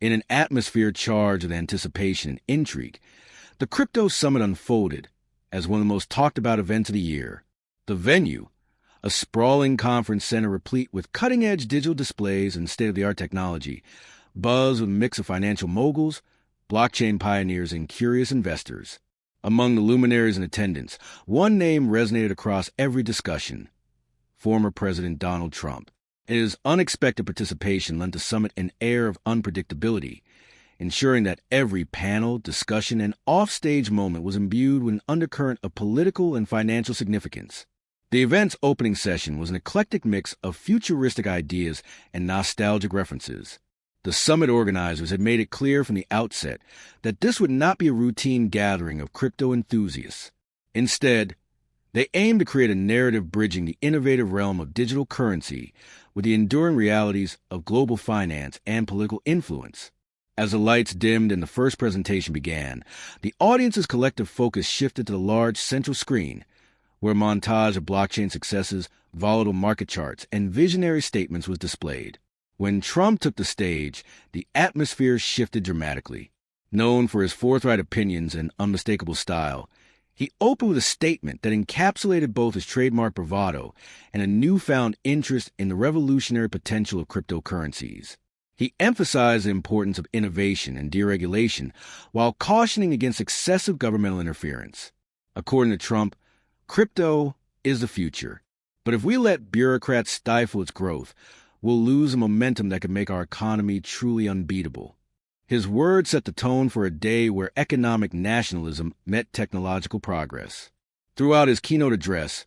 In an atmosphere charged with anticipation and intrigue, the Crypto Summit unfolded as one of the most talked-about events of the year. The venue, a sprawling conference center replete with cutting-edge digital displays and state-of-the-art technology, buzzed with a mix of financial moguls, blockchain pioneers, and curious investors. Among the luminaries in attendance, one name resonated across every discussion: former President Donald Trump. His unexpected participation lent the summit an air of unpredictability, ensuring that every panel, discussion, and offstage moment was imbued with an undercurrent of political and financial significance. The event's opening session was an eclectic mix of futuristic ideas and nostalgic references. The summit organizers had made it clear from the outset that this would not be a routine gathering of crypto enthusiasts. Instead, they aimed to create a narrative bridging the innovative realm of digital currency with the enduring realities of global finance and political influence. As the lights dimmed and the first presentation began, the audience's collective focus shifted to the large central screen, where a montage of blockchain successes, volatile market charts, and visionary statements was displayed. When Trump took the stage, the atmosphere shifted dramatically. Known for his forthright opinions and unmistakable style, he opened with a statement that encapsulated both his trademark bravado and a newfound interest in the revolutionary potential of cryptocurrencies. He emphasized the importance of innovation and deregulation while cautioning against excessive governmental interference. According to Trump, crypto is the future, but if we let bureaucrats stifle its growth, we'll lose a momentum that could make our economy truly unbeatable. His words set the tone for a day where economic nationalism met technological progress. Throughout his keynote address,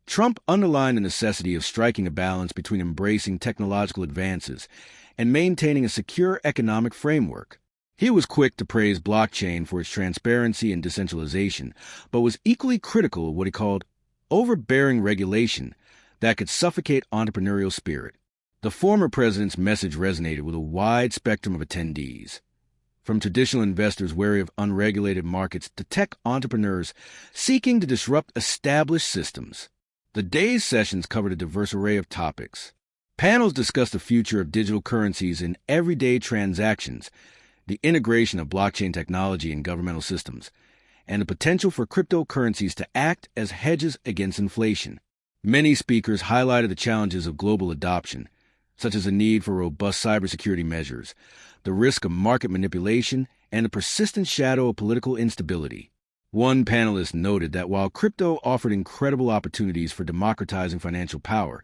Trump underlined the necessity of striking a balance between embracing technological advances and maintaining a secure economic framework. He was quick to praise blockchain for its transparency and decentralization, but was equally critical of what he called overbearing regulation that could suffocate entrepreneurial spirit. The former president's message resonated with a wide spectrum of attendees, from traditional investors wary of unregulated markets to tech entrepreneurs seeking to disrupt established systems. The day's sessions covered a diverse array of topics. Panels discussed the future of digital currencies in everyday transactions, the integration of blockchain technology in governmental systems, and the potential for cryptocurrencies to act as hedges against inflation. Many speakers highlighted the challenges of global adoption, such as the need for robust cybersecurity measures, the risk of market manipulation, and the persistent shadow of political instability. One panelist noted that while crypto offered incredible opportunities for democratizing financial power,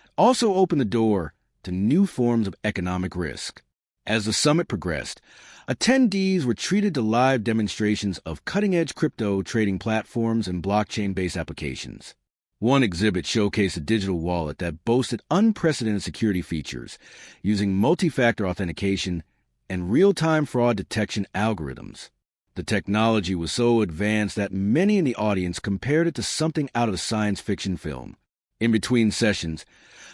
it also opened the door to new forms of economic risk. As the summit progressed, attendees were treated to live demonstrations of cutting-edge crypto trading platforms and blockchain-based applications. One exhibit showcased a digital wallet that boasted unprecedented security features, using multi-factor authentication and real-time fraud detection algorithms. The technology was so advanced that many in the audience compared it to something out of a science fiction film. In between sessions,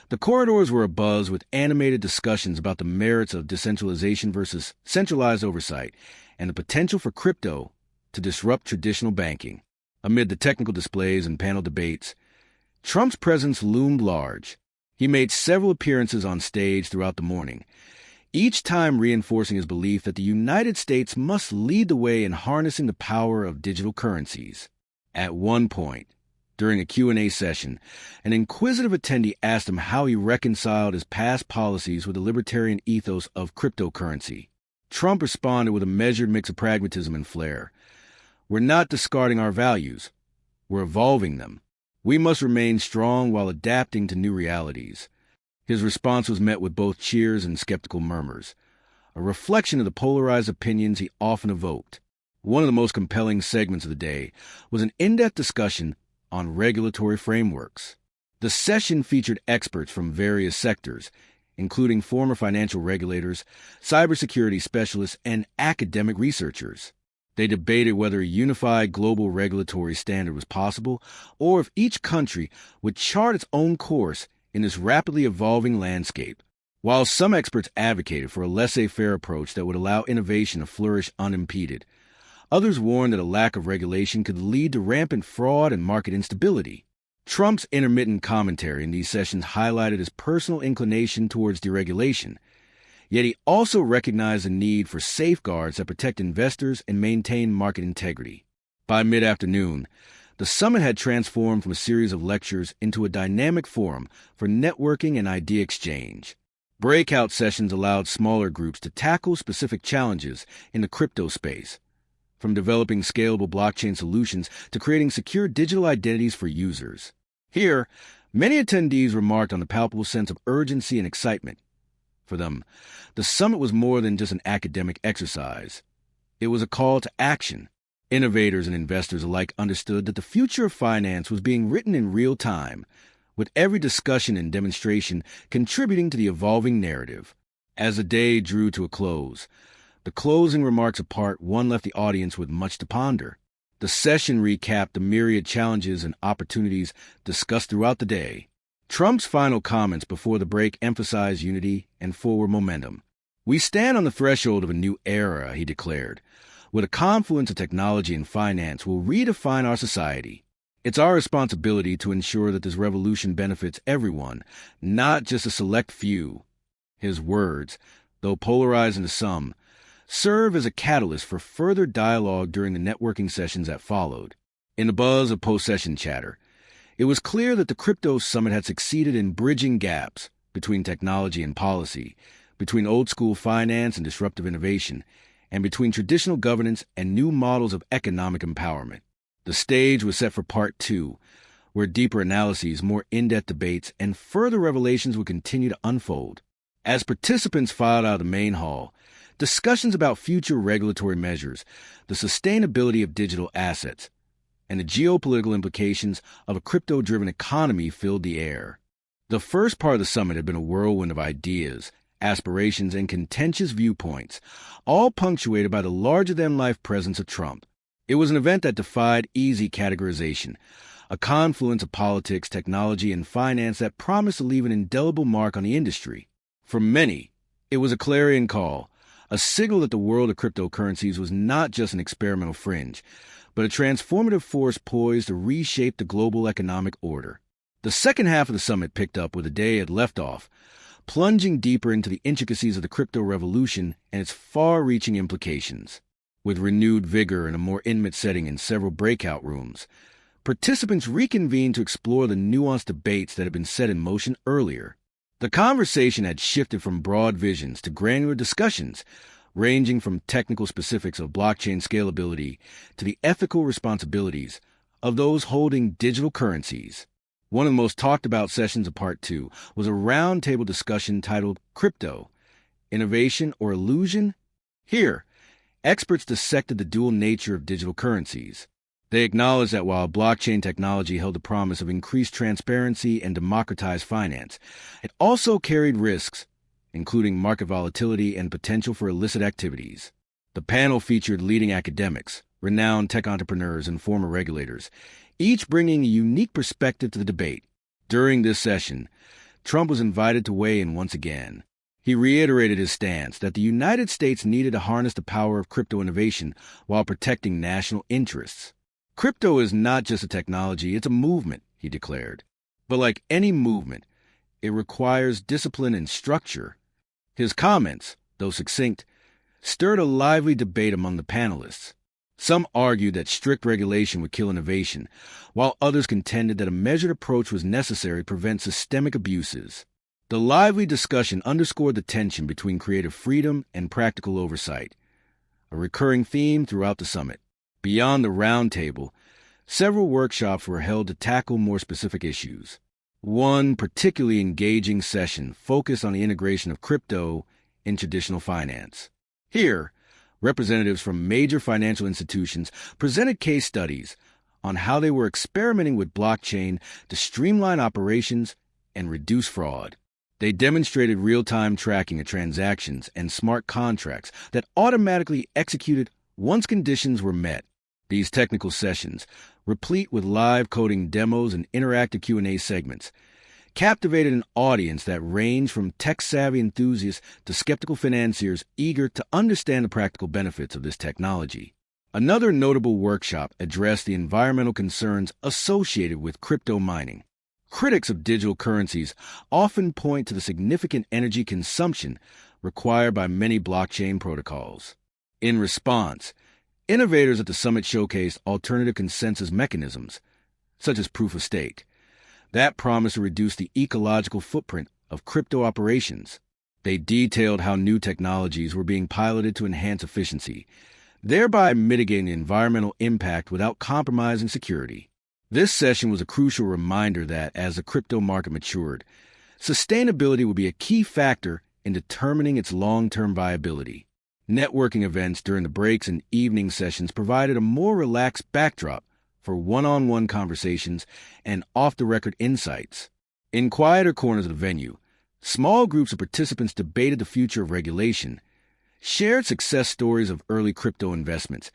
the corridors were abuzz with animated discussions about the merits of decentralization versus centralized oversight and the potential for crypto to disrupt traditional banking. Amid the technical displays and panel debates, Trump's presence loomed large. He made several appearances on stage throughout the morning, each time reinforcing his belief that the United States must lead the way in harnessing the power of digital currencies. At one point, during a Q&A session, an inquisitive attendee asked him how he reconciled his past policies with the libertarian ethos of cryptocurrency. Trump responded with a measured mix of pragmatism and flair. "We're not discarding our values. We're evolving them. We must remain strong while adapting to new realities." His response was met with both cheers and skeptical murmurs, a reflection of the polarized opinions he often evoked. One of the most compelling segments of the day was an in-depth discussion on regulatory frameworks. The session featured experts from various sectors, including former financial regulators, cybersecurity specialists, and academic researchers. They debated whether a unified global regulatory standard was possible, or if each country would chart its own course in this rapidly evolving landscape. While some experts advocated for a laissez-faire approach that would allow innovation to flourish unimpeded, others warned that a lack of regulation could lead to rampant fraud and market instability. Trump's intermittent commentary in these sessions highlighted his personal inclination towards deregulation, Yet he also recognized the need for safeguards that protect investors and maintain market integrity. By mid-afternoon, the summit had transformed from a series of lectures into a dynamic forum for networking and idea exchange. Breakout sessions allowed smaller groups to tackle specific challenges in the crypto space, from developing scalable blockchain solutions to creating secure digital identities for users. Here, many attendees remarked on the palpable sense of urgency and excitement. For them, the summit was more than just an academic exercise. It was a call to action. Innovators and investors alike understood that the future of finance was being written in real time, with every discussion and demonstration contributing to the evolving narrative. As the day drew to a close, the closing remarks apart, one left the audience with much to ponder. The session recapped the myriad challenges and opportunities discussed throughout the day. Trump's final comments before the break emphasized unity and forward momentum. "We stand on the threshold of a new era," he declared, "with a confluence of technology and finance will redefine our society. It's our responsibility to ensure that this revolution benefits everyone, not just a select few." His words, though polarizing to some, serve as a catalyst for further dialogue during the networking sessions that followed. In the buzz of post-session chatter, it was clear that the Crypto Summit had succeeded in bridging gaps between technology and policy, between old-school finance and disruptive innovation, and between traditional governance and new models of economic empowerment. The stage was set for Part 2, where deeper analyses, more in-depth debates, and further revelations would continue to unfold. As participants filed out of the main hall, discussions about future regulatory measures, the sustainability of digital assets, and the geopolitical implications of a crypto-driven economy filled the air. The first part of the summit had been a whirlwind of ideas, aspirations, and contentious viewpoints, all punctuated by the larger-than-life presence of Trump. It was an event that defied easy categorization, a confluence of politics, technology, and finance that promised to leave an indelible mark on the industry. For many, it was a clarion call, a signal that the world of cryptocurrencies was not just an experimental fringe, but a transformative force poised to reshape the global economic order. The second half of the summit picked up where the day had left off, plunging deeper into the intricacies of the crypto revolution and its far-reaching implications. With renewed vigor and a more intimate setting in several breakout rooms, participants reconvened to explore the nuanced debates that had been set in motion earlier. The conversation had shifted from broad visions to granular discussions, ranging from technical specifics of blockchain scalability to the ethical responsibilities of those holding digital currencies. One of the most talked about sessions of Part 2 was a roundtable discussion titled Crypto, Innovation or Illusion? Here, experts dissected the dual nature of digital currencies. They acknowledged that while blockchain technology held the promise of increased transparency and democratized finance, it also carried risks, including market volatility and potential for illicit activities. The panel featured leading academics, renowned tech entrepreneurs, and former regulators, each bringing a unique perspective to the debate. During this session, Trump was invited to weigh in once again. He reiterated his stance that the United States needed to harness the power of crypto innovation while protecting national interests. "Crypto is not just a technology, it's a movement," he declared. "But like any movement, it requires discipline and structure." His comments, though succinct, stirred a lively debate among the panelists. Some argued that strict regulation would kill innovation, while others contended that a measured approach was necessary to prevent systemic abuses. The lively discussion underscored the tension between creative freedom and practical oversight, a recurring theme throughout the summit. Beyond the roundtable, several workshops were held to tackle more specific issues. One particularly engaging session focused on the integration of crypto in traditional finance. Here, representatives from major financial institutions presented case studies on how they were experimenting with blockchain to streamline operations and reduce fraud. They demonstrated real-time tracking of transactions and smart contracts that automatically executed once conditions were met. These technical sessions, replete with live coding demos and interactive Q&A segments, captivated an audience that ranged from tech-savvy enthusiasts to skeptical financiers eager to understand the practical benefits of this technology. Another notable workshop addressed the environmental concerns associated with crypto mining. Critics of digital currencies often point to the significant energy consumption, required by many blockchain protocols. In response, innovators at the summit showcased alternative consensus mechanisms, such as proof of stake, that promise to reduce the ecological footprint of crypto operations. They detailed how new technologies were being piloted to enhance efficiency, thereby mitigating the environmental impact without compromising security. This session was a crucial reminder that, as the crypto market matured, sustainability would be a key factor in determining its long-term viability. Networking events during the breaks and evening sessions provided a more relaxed backdrop for one-on-one conversations and off-the-record insights. In quieter corners of the venue, small groups of participants debated the future of regulation, shared success stories of early crypto investments,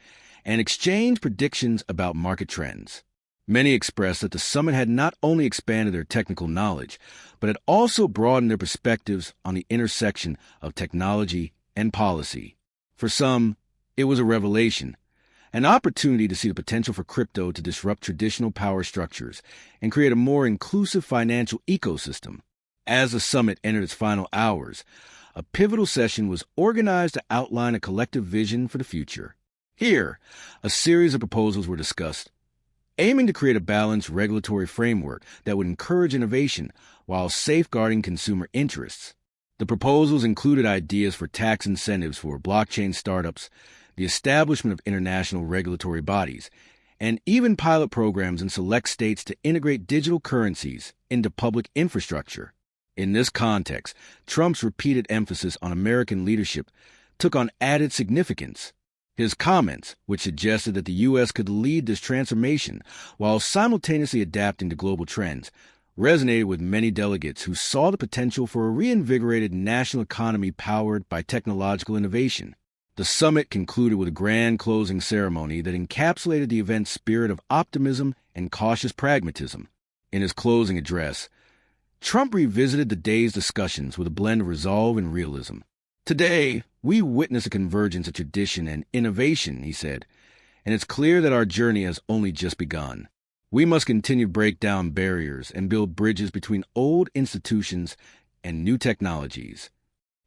and exchanged predictions about market trends. Many expressed that the summit had not only expanded their technical knowledge, but had also broadened their perspectives on the intersection of technology and policy. For some, it was a revelation, an opportunity to see the potential for crypto to disrupt traditional power structures and create a more inclusive financial ecosystem. As the summit entered its final hours, a pivotal session was organized to outline a collective vision for the future. Here, a series of proposals were discussed, aiming to create a balanced regulatory framework that would encourage innovation while safeguarding consumer interests. The proposals included ideas for tax incentives for blockchain startups, the establishment of international regulatory bodies, and even pilot programs in select states to integrate digital currencies into public infrastructure. In this context, Trump's repeated emphasis on American leadership took on added significance. His comments, which suggested that the U.S. could lead this transformation while simultaneously adapting to global trends, resonated with many delegates who saw the potential for a reinvigorated national economy powered by technological innovation. The summit concluded with a grand closing ceremony that encapsulated the event's spirit of optimism and cautious pragmatism. In his closing address, Trump revisited the day's discussions with a blend of resolve and realism. Today, we witness a convergence of tradition and innovation, he said, and it's clear that our journey has only just begun. We must continue to break down barriers and build bridges between old institutions and new technologies.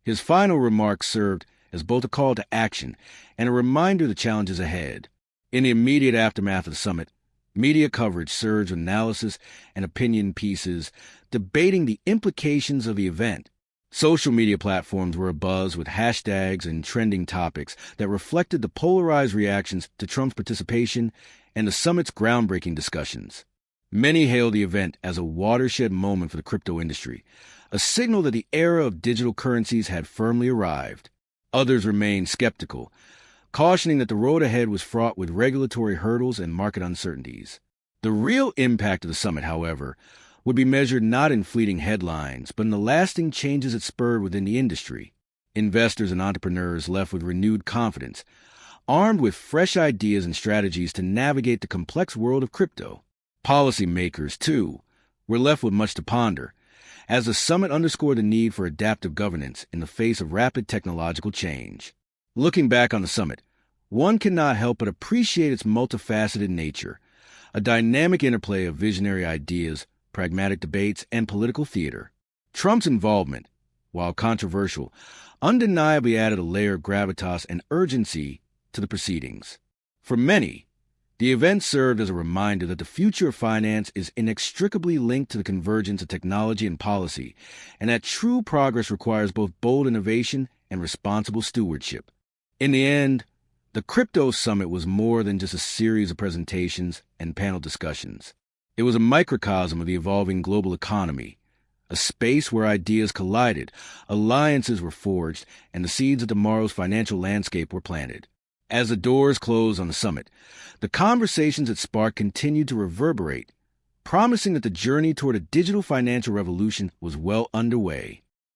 His final remarks served as both a call to action and a reminder of the challenges ahead. In the immediate aftermath of the summit, media coverage surged with analysis and opinion pieces debating the implications of the event. Social media platforms were abuzz with hashtags and trending topics that reflected the polarized reactions to Trump's participation and the summit's groundbreaking discussions. Many hailed the event as a watershed moment for the crypto industry, a signal that the era of digital currencies had firmly arrived. Others remained skeptical, cautioning that the road ahead was fraught with regulatory hurdles and market uncertainties. The real impact of the summit, however, would be measured not in fleeting headlines, but in the lasting changes it spurred within the industry. Investors and entrepreneurs left with renewed confidence, armed with fresh ideas and strategies to navigate the complex world of crypto. Policymakers, too, were left with much to ponder, as the summit underscored the need for adaptive governance in the face of rapid technological change. Looking back on the summit, one cannot help but appreciate its multifaceted nature, a dynamic interplay of visionary ideas, pragmatic debates, and political theater. Trump's involvement, while controversial, undeniably added a layer of gravitas and urgency to the proceedings. For many, the event served as a reminder that the future of finance is inextricably linked to the convergence of technology and policy, and that true progress requires both bold innovation and responsible stewardship. In the end, the Crypto Summit was more than just a series of presentations and panel discussions. It was a microcosm of the evolving global economy, a space where ideas collided, alliances were forged, and the seeds of tomorrow's financial landscape were planted. As the doors closed on the summit, the conversations it sparked continued to reverberate, promising that the journey toward a digital financial revolution was well underway.